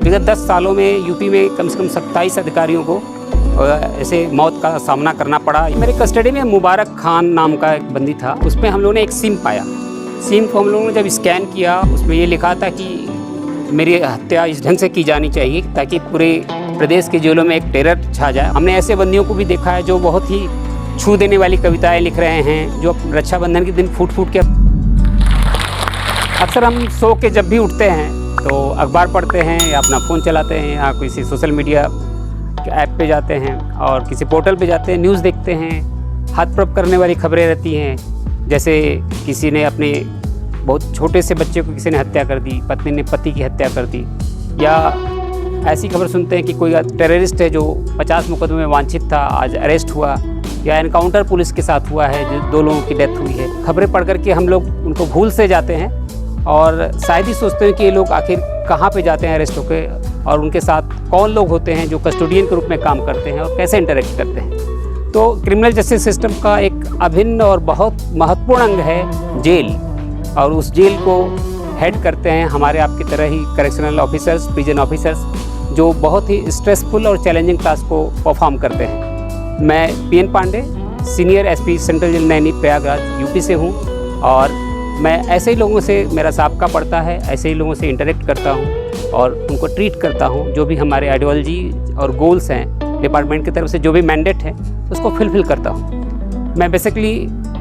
विगत 10 सालों में यूपी में कम से कम 27 अधिकारियों को ऐसे मौत का सामना करना पड़ा। मेरे कस्टडी में मुबारक खान नाम का एक बंदी था, उसमें हम लोगों ने एक सिम पाया। सिम को हम लोगों ने जब स्कैन किया, उसमें ये लिखा था कि मेरी हत्या इस ढंग से की जानी चाहिए ताकि पूरे प्रदेश के जेलों में एक टेरर छा जाए। हमने ऐसे बंदियों को भी देखा है जो बहुत ही छू देने वाली कविताएं लिख रहे हैं, जो रक्षाबंधन के दिन फूट फूट के। अक्सर हम सो के जब भी उठते हैं तो अखबार पढ़ते हैं या अपना फ़ोन चलाते हैं या किसी सोशल मीडिया ऐप पे जाते हैं और किसी पोर्टल पे जाते हैं, न्यूज़ देखते हैं। हाथ करने वाली खबरें रहती हैं, जैसे किसी ने अपने बहुत छोटे से बच्चे को किसी ने हत्या कर दी, पत्नी ने पति की हत्या कर दी, या ऐसी खबर सुनते हैं कि कोई टेररिस्ट है जो 50 मुकदमे में वांछित था, आज अरेस्ट हुआ, या एनकाउंटर पुलिस के साथ हुआ है जो 2 लोगों की डेथ हुई है। खबरें पढ़ करके हम लोग उनको भूल से जाते हैं और शायद ही सोचते हैं कि ये लोग आखिर कहाँ पे जाते हैं अरेस्ट होकर, और उनके साथ कौन लोग होते हैं जो कस्टोडियन के रूप में काम करते हैं और कैसे इंटरेक्ट करते हैं। तो क्रिमिनल जस्टिस सिस्टम का एक अभिन्न और बहुत महत्वपूर्ण अंग है जेल, और उस जेल को हेड करते हैं हमारे आपकी तरह ही करेक्शनल ऑफिसर्स, प्रिजन ऑफिसर्स, जो बहुत ही स्ट्रेसफुल और चैलेंजिंग टास्क को परफॉर्म करते हैं। मैं PN Pandey, senior SP central jail Naini Prayagraj UP से हूँ, और मैं ऐसे ही लोगों से मेरा साबका पड़ता है, ऐसे ही लोगों से इंटरेक्ट करता हूँ और उनको ट्रीट करता हूँ। जो भी हमारे आइडियोलॉजी और गोल्स हैं डिपार्टमेंट की तरफ से, जो भी मैंडेट है उसको फुलफिल करता हूँ। मैं बेसिकली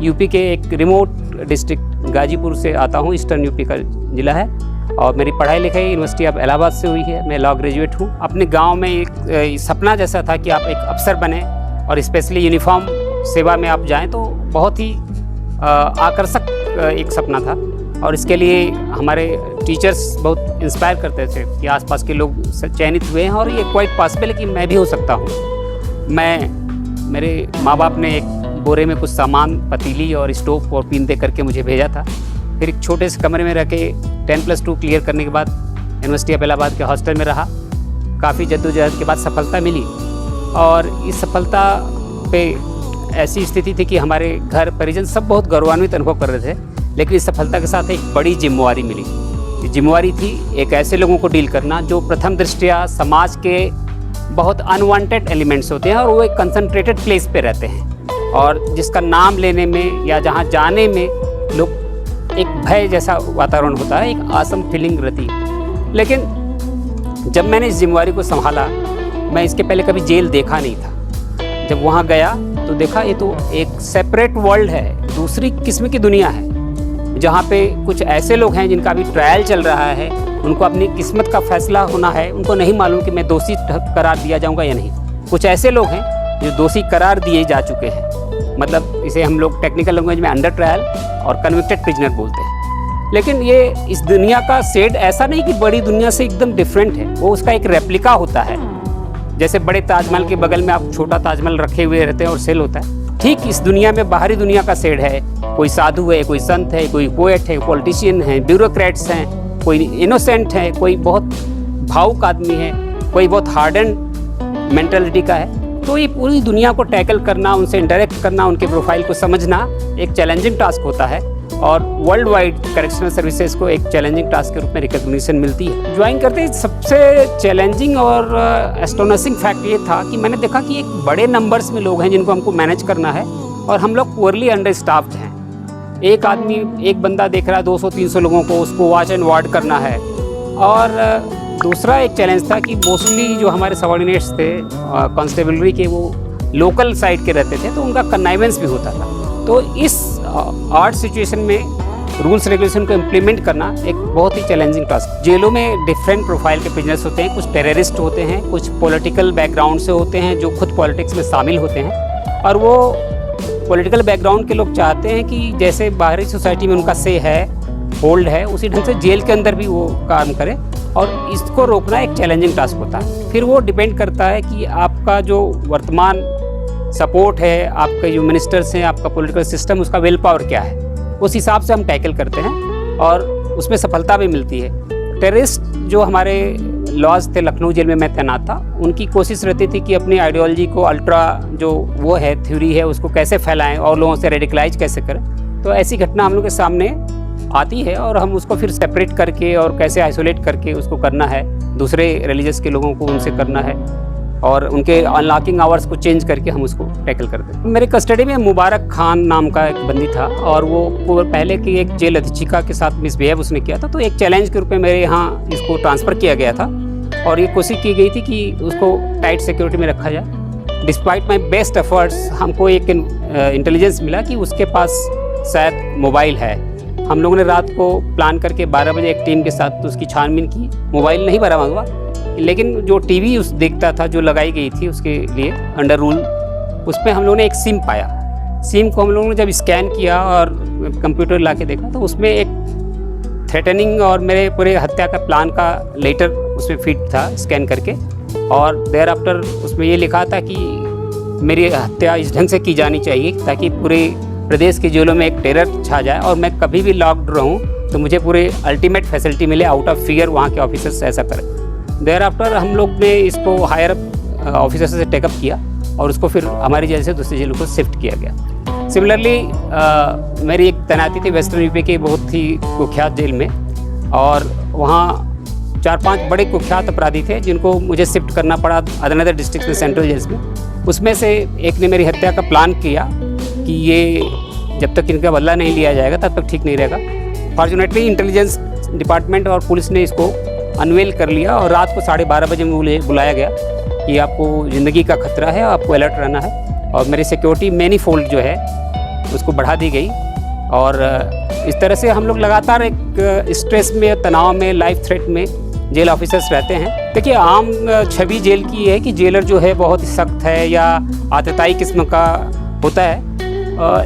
यूपी के एक रिमोट डिस्ट्रिक्ट गाजीपुर से आता हूँ, ईस्टर्न यूपी का ज़िला है, और मेरी पढ़ाई लिखाई यूनिवर्सिटी ऑफ इलाहाबाद से हुई है। मैं लॉ ग्रेजुएट हूँ। अपने गाँव में एक सपना जैसा था कि आप एक अफसर बने और स्पेशली यूनिफॉर्म सेवा में आप जाएँ, तो बहुत ही आकर्षक एक सपना था। और इसके लिए हमारे टीचर्स बहुत इंस्पायर करते थे कि आसपास के लोग चयनित हुए हैं और ये क्वाइट पॉसिबल है कि मैं भी हो सकता हूँ। मेरे माँ बाप ने एक बोरे में कुछ सामान, पतीली और स्टोव और पिन दे करके मुझे भेजा था। फिर एक छोटे से कमरे में रह के 10+2 क्लियर करने के बाद यूनिवर्सिटी ऑफ इलाहाबाद के हॉस्टल में रहा। काफ़ी जद्दोजहद के बाद सफलता मिली, और इस सफलता पे ऐसी स्थिति थी कि हमारे घर परिजन सब बहुत गौरवान्वित अनुभव कर रहे थे, लेकिन इस सफलता के साथ एक बड़ी जिम्मेवारी मिली। ये जिम्मेवारी थी एक ऐसे लोगों को डील करना जो प्रथम दृष्टया समाज के बहुत अनवांटेड एलिमेंट्स होते हैं और वो एक कंसंट्रेटेड प्लेस पे रहते हैं, और जिसका नाम लेने में या जहाँ जाने में लोग एक भय जैसा वातावरण होता है, एक आसम फीलिंग रहती है। लेकिन जब मैंने इस जिम्मेवारी को संभाला, मैं इसके पहले कभी जेल देखा नहीं था। जब वहाँ गया तो देखा ये तो एक सेपरेट वर्ल्ड है, दूसरी किस्म की दुनिया है, जहाँ पे कुछ ऐसे लोग हैं जिनका अभी ट्रायल चल रहा है, उनको अपनी किस्मत का फैसला होना है, उनको नहीं मालूम कि मैं दोषी करार दिया जाऊँगा या नहीं। कुछ ऐसे लोग हैं जो दोषी करार दिए जा चुके हैं, मतलब इसे हम लोग टेक्निकल लैंग्वेज में अंडर ट्रायल और कन्विक्टेड प्रिजनर बोलते हैं। लेकिन ये इस दुनिया का शेड ऐसा नहीं कि बड़ी दुनिया से एकदम डिफरेंट है, वो उसका एक रेप्लिका होता है। जैसे बड़े ताजमहल के बगल में आप छोटा ताजमहल रखे हुए रहते हैं और सेल होता है, ठीक इस दुनिया में बाहरी दुनिया का शेड है। कोई साधु है, कोई संत है, कोई पोएट है, पॉलिटिशियन है, ब्यूरोक्रेट्स हैं, कोई इनोसेंट है, कोई बहुत भावुक आदमी है, कोई बहुत हार्डन मेंटालिटी का है। तो ये पूरी दुनिया को टैकल करना, उनसे इंटरेक्ट करना, उनके प्रोफाइल को समझना एक चैलेंजिंग टास्क होता है, और वर्ल्ड वाइड करेक्शनल सर्विसेज को एक चैलेंजिंग टास्क के रूप में रिकॉग्निशन मिलती है। ज्वाइन करते ही सबसे चैलेंजिंग और एस्टोनिशिंग फैक्ट ये था कि मैंने देखा कि एक बड़े नंबर्स में लोग हैं जिनको हमको मैनेज करना है, और हम लोग पुअरली अंडर स्टाफ्ड हैं। एक आदमी, एक बंदा देख रहा है 200-300 लोगों को, उसको वॉच एंड वार्ड करना है। और दूसरा एक चैलेंज था कि मोस्टली जो हमारे सबऑर्डिनेट्स थे कांस्टेबलरी के, वो लोकल साइड के रहते थे, तो उनका कन्नाइवेंस भी होता था। तो इस आर्ट सिचुएशन में रूल्स रेगुलेशन को इम्प्लीमेंट करना एक बहुत ही चैलेंजिंग टास्क। जेलों में डिफरेंट प्रोफाइल के प्रिजनर्स होते हैं, कुछ टेररिस्ट होते हैं, कुछ पॉलिटिकल बैकग्राउंड से होते हैं जो खुद पॉलिटिक्स में शामिल होते हैं, और वो पॉलिटिकल बैकग्राउंड के लोग चाहते हैं कि जैसे बाहरी सोसाइटी में उनका से है, होल्ड है, उसी ढंग से जेल के अंदर भी वो काम करे, और इसको रोकना एक चैलेंजिंग टास्क होता है। फिर वो डिपेंड करता है कि आपका जो वर्तमान सपोर्ट है, आपके जो मिनिस्टर्स हैं, आपका पॉलिटिकल सिस्टम, उसका विल पावर क्या है, उस हिसाब से हम टैकल करते हैं और उसमें सफलता भी मिलती है। टेररिस्ट जो हमारे लॉज थे लखनऊ जेल में मैं तैनात था, उनकी कोशिश रहती थी कि अपनी आइडियोलॉजी को अल्ट्रा जो वो है थ्योरी है उसको कैसे फैलाएं और लोगों से रेडिकलाइज कैसे करें। तो ऐसी घटना हम लोग के सामने आती है और हम उसको फिर सेपरेट करके और कैसे आइसोलेट करके उसको करना है दूसरे रिलीजियस के लोगों को उनसे करना है और उनके अनलॉकिंग आवर्स को चेंज करके हम उसको टैकल करते हैं। मेरे कस्टडी में मुबारक खान नाम का एक बंदी था और वो पहले की एक जेल अधीक्षिका के साथ मिसबिहेव उसने किया था, तो एक चैलेंज के रूप में मेरे यहाँ इसको ट्रांसफ़र किया गया था और ये कोशिश की गई थी कि उसको टाइट सिक्योरिटी में रखा जाए। डिस्पाइट माई बेस्ट एफर्ट्स हमको एक इंटेलिजेंस मिला कि उसके पास शायद मोबाइल है। हम लोगों ने रात को प्लान करके 12 बजे एक टीम के साथ तो उसकी छानबीन की, मोबाइल नहीं बरामद हुआ, लेकिन जो टीवी उस देखता था जो लगाई गई थी उसके लिए अंडर रूल, उसमें हम लोगों ने एक सिम पाया। सिम को हम लोगों ने जब स्कैन किया और कंप्यूटर ला के देखा तो उसमें एक थ्रेटनिंग और मेरे पूरे हत्या का प्लान का लेटर उसमें फिट था स्कैन करके, और देयर आफ्टर उसमें ये लिखा था कि मेरी हत्या इस ढंग से की जानी चाहिए ताकि पूरे प्रदेश की जेलों में एक टेरर छा जाए और मैं कभी भी लॉक्ड रहूं तो मुझे पूरे अल्टीमेट फैसिलिटी मिले, आउट ऑफ फियर वहाँ के ऑफिसर्स ऐसा करें। देयर आफ्टर हम लोग ने इसको हायर अप ऑफिसर से टेकअप किया और उसको फिर हमारी जेल से दूसरी जेलों को शिफ्ट किया गया। सिमिलरली मेरी एक तैनाती थी वेस्टर्न यूपी के बहुत ही कुख्यात जेल में, और वहाँ 4-5 बड़े कुख्यात अपराधी थे जिनको मुझे शिफ्ट करना पड़ा अदर डिस्ट्रिक्ट में, सेंट्रल जेल्स में। उसमें से एक ने मेरी हत्या का प्लान किया कि ये जब तक इनका बदला नहीं लिया जाएगा तब तक ठीक नहीं रहेगा। फॉर्चुनेटली इंटेलिजेंस डिपार्टमेंट और पुलिस ने इसको अनवेल कर लिया और रात को 12:30 बजे मुझे बुलाया गया कि आपको ज़िंदगी का खतरा है, आपको अलर्ट रहना है, और मेरी सिक्योरिटी मैनी फोल्ड जो है उसको बढ़ा दी गई। और इस तरह से हम लोग लगातार एक स्ट्रेस में, तनाव में, लाइफ थ्रेट में जेल ऑफिसर्स रहते हैं। देखिए, आम छवि जेल की है कि जेलर जो है बहुत ही सख्त है या आतताई किस्म का होता है,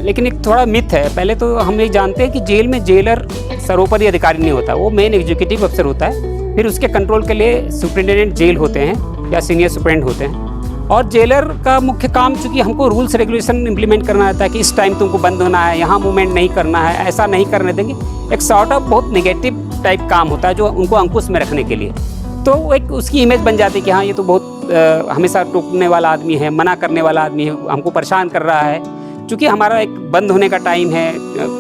लेकिन एक थोड़ा मिथ है। पहले तो हम ये जानते हैं कि जेल में जेलर सर्वोपरि अधिकारी नहीं होता, वो मेन एग्जीक्यूटिव अफसर होता है। फिर उसके कंट्रोल के लिए सुपरिटेंडेंट जेल होते हैं या सीनियर सुपरिटेंडेंट होते हैं, और जेलर का मुख्य काम चूँकि हमको रूल्स रेगुलेशन इम्प्लीमेंट करना रहता है कि इस टाइम तुमको बंद होना है, यहाँ मूवमेंट नहीं करना है, ऐसा नहीं करने देंगे। एक सॉर्ट ऑफ बहुत नेगेटिव टाइप काम होता है जो उनको अंकुश में रखने के लिए, तो एक उसकी इमेज बन जाती है कि हाँ ये तो बहुत हमेशा टोकने वाला आदमी है, मना करने वाला आदमी है, हमको परेशान कर रहा है। चूँकि हमारा एक बंद होने का टाइम है,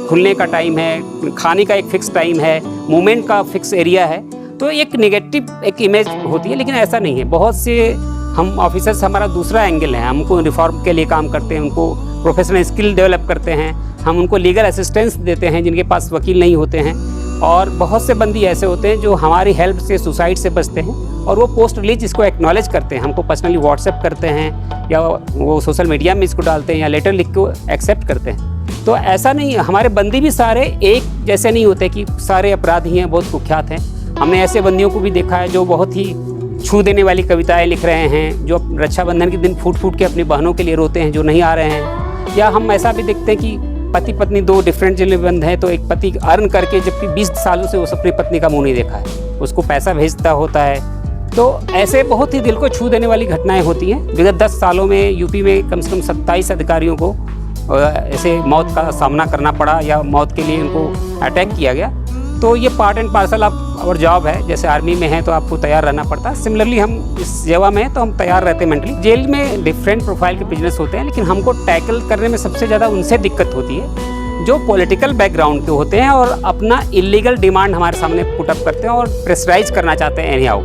खुलने का टाइम है, खाने का एक फिक्स टाइम है, मूवमेंट का फिक्स एरिया है, तो एक नेगेटिव एक इमेज होती है। लेकिन ऐसा नहीं है। बहुत से हम ऑफिसर्स, हमारा दूसरा एंगल है, हमको रिफॉर्म के लिए काम करते हैं, उनको प्रोफेशनल स्किल डेवलप करते हैं, हम उनको लीगल असिस्टेंस देते हैं जिनके पास वकील नहीं होते हैं। और बहुत से बंदी ऐसे होते हैं जो हमारी हेल्प से सुसाइड से बचते हैं और वो पोस्ट रिलीज इसको एक्नॉलेज करते हैं, हमको पर्सनली व्हाट्सएप करते हैं या वो सोशल मीडिया में इसको डालते हैं या लेटर लिख के एक्सेप्ट करते हैं। तो ऐसा नहीं है, हमारे बंदी भी सारे एक जैसे नहीं होते कि सारे अपराधी हैं, बहुत कुख्यात हैं। हमने ऐसे बंदियों को भी देखा है जो बहुत ही छू देने वाली कविताएं लिख रहे हैं, जो रक्षाबंधन के दिन फूट फूट के अपनी बहनों के लिए रोते हैं जो नहीं आ रहे हैं। या हम ऐसा भी देखते हैं कि पति पत्नी 2 डिफरेंट जेल में बंद हैं, तो एक पति अर्न करके जबकि 20 सालों से उस अपनी पत्नी का मुंह नहीं देखा है, उसको पैसा भेजता होता है। तो ऐसे बहुत ही दिल को छू देने वाली घटनाएं होती हैं। विगत 10 सालों में यूपी में कम से कम 27 अधिकारियों को ऐसे मौत का सामना करना पड़ा या मौत के लिए उनको अटैक किया गया। तो ये part and parcel of our job है। जैसे आर्मी में है तो आपको तैयार रहना पड़ता है, सिमिलरली हम इस सेवा में हैं तो हम तैयार रहते हैं मेंटली। जेल में डिफरेंट प्रोफाइल के बिजनेस होते हैं, लेकिन हमको टैकल करने में सबसे ज़्यादा उनसे दिक्कत होती है जो पॉलिटिकल बैकग्राउंड के होते हैं और अपना इलीगल डिमांड हमारे सामने पुटअप करते हैं और प्रेशराइज करना चाहते हैं एनी हाउ।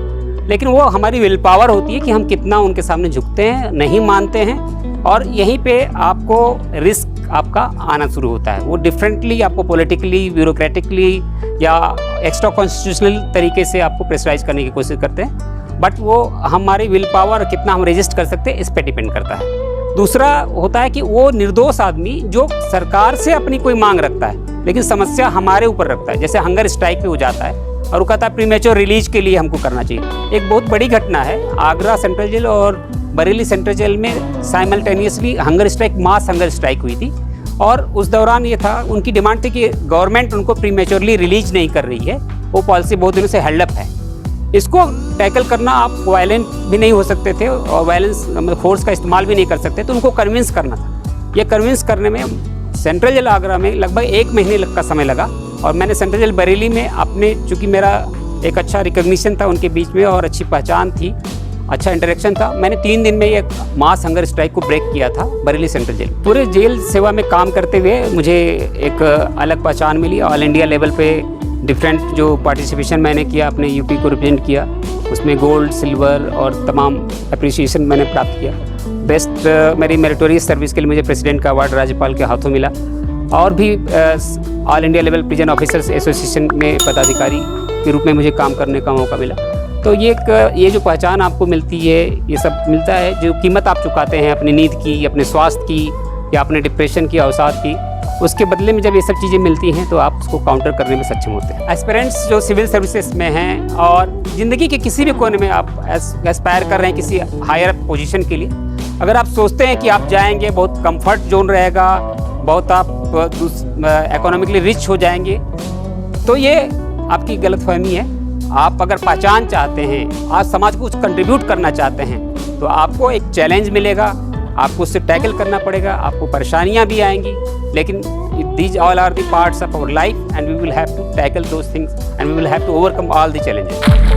लेकिन वो हमारी विल पावर होती है कि हम कितना उनके सामने झुकते हैं, नहीं मानते हैं, और यहीं पे आपको रिस्क आपका आना शुरू होता है। वो डिफरेंटली आपको पॉलिटिकली, ब्यूरोक्रेटिकली या एक्स्ट्रा कॉन्स्टिट्यूशनल तरीके से आपको प्रेशराइज करने की कोशिश करते हैं, बट वो हमारी विल पावर कितना हम रेजिस्ट कर सकते हैं इस पे डिपेंड करता है। दूसरा होता है कि वो निर्दोष आदमी जो सरकार से अपनी कोई मांग रखता है लेकिन समस्या हमारे ऊपर रखता है, जैसे हंगर स्ट्राइक पे हो जाता है और वो कहता है प्रीमेच्योर रिलीज के लिए हमको करना चाहिए। एक बहुत बड़ी घटना है, आगरा सेंट्रल जेल और बरेली सेंट्रल जेल में साइमल्टेनियसली हंगर स्ट्राइक, मास हंगर स्ट्राइक हुई थी, और उस दौरान ये था, उनकी डिमांड थी कि गवर्नमेंट उनको प्रीमेच्योरली रिलीज नहीं कर रही है, वो पॉलिसी बहुत दिनों से हेल्ड अप है। इसको टैकल करना, आप वायलेंट भी नहीं हो सकते थे और वायलेंस मतलब फोर्स का इस्तेमाल भी नहीं कर सकते, तो उनको कन्विंस करना था। ये कन्विंस करने में सेंट्रल जेल आगरा में लगभग 1 महीने का समय लगा, और मैंने सेंट्रल जेल बरेली में अपने, चूँकि मेरा एक अच्छा रिकग्निशन था उनके बीच में और अच्छी पहचान थी, अच्छा इंटरेक्शन था, मैंने 3 दिन में ये मास हंगर स्ट्राइक को ब्रेक किया था बरेली सेंट्रल जेल। पूरे जेल सेवा में काम करते हुए मुझे एक अलग पहचान मिली, ऑल इंडिया लेवल पे डिफरेंट जो पार्टिसिपेशन मैंने किया, अपने यूपी को रिप्रेजेंट किया, उसमें गोल्ड, सिल्वर और तमाम अप्रिसिएशन मैंने प्राप्त किया। बेस्ट मेरी मेरिटोरियस सर्विस के लिए मुझे प्रेसिडेंट का अवार्ड राज्यपाल के हाथों मिला, और भी all India level prison officers association में पदाधिकारी के रूप में मुझे काम करने का मौका मिला। तो ये जो पहचान आपको मिलती है, ये सब मिलता है जो कीमत आप चुकाते हैं अपनी नींद की, अपने स्वास्थ्य की या अपने डिप्रेशन की, अवसाद की, उसके बदले में जब ये सब चीज़ें मिलती हैं तो आप उसको काउंटर करने में सक्षम होते हैं। एस्पिरेंट्स जो सिविल सर्विसेज में हैं और ज़िंदगी के किसी भी कोने में आप एस्पायर कर रहे हैं किसी हायर पोजीशन के लिए, अगर आप सोचते हैं कि आप जाएंगे, बहुत कंफर्ट जोन रहेगा, बहुत आप इकोनॉमिकली रिच हो जाएंगे, तो ये आपकी गलतफहमी है। आप अगर पहचान चाहते हैं, आप समाज को कुछ कंट्रीब्यूट करना चाहते हैं, तो आपको एक चैलेंज मिलेगा, आपको उससे टैकल करना पड़ेगा, आपको परेशानियां भी आएंगी, लेकिन these all are the parts of our life and we will have to tackle those things and we will have to overcome all the challenges.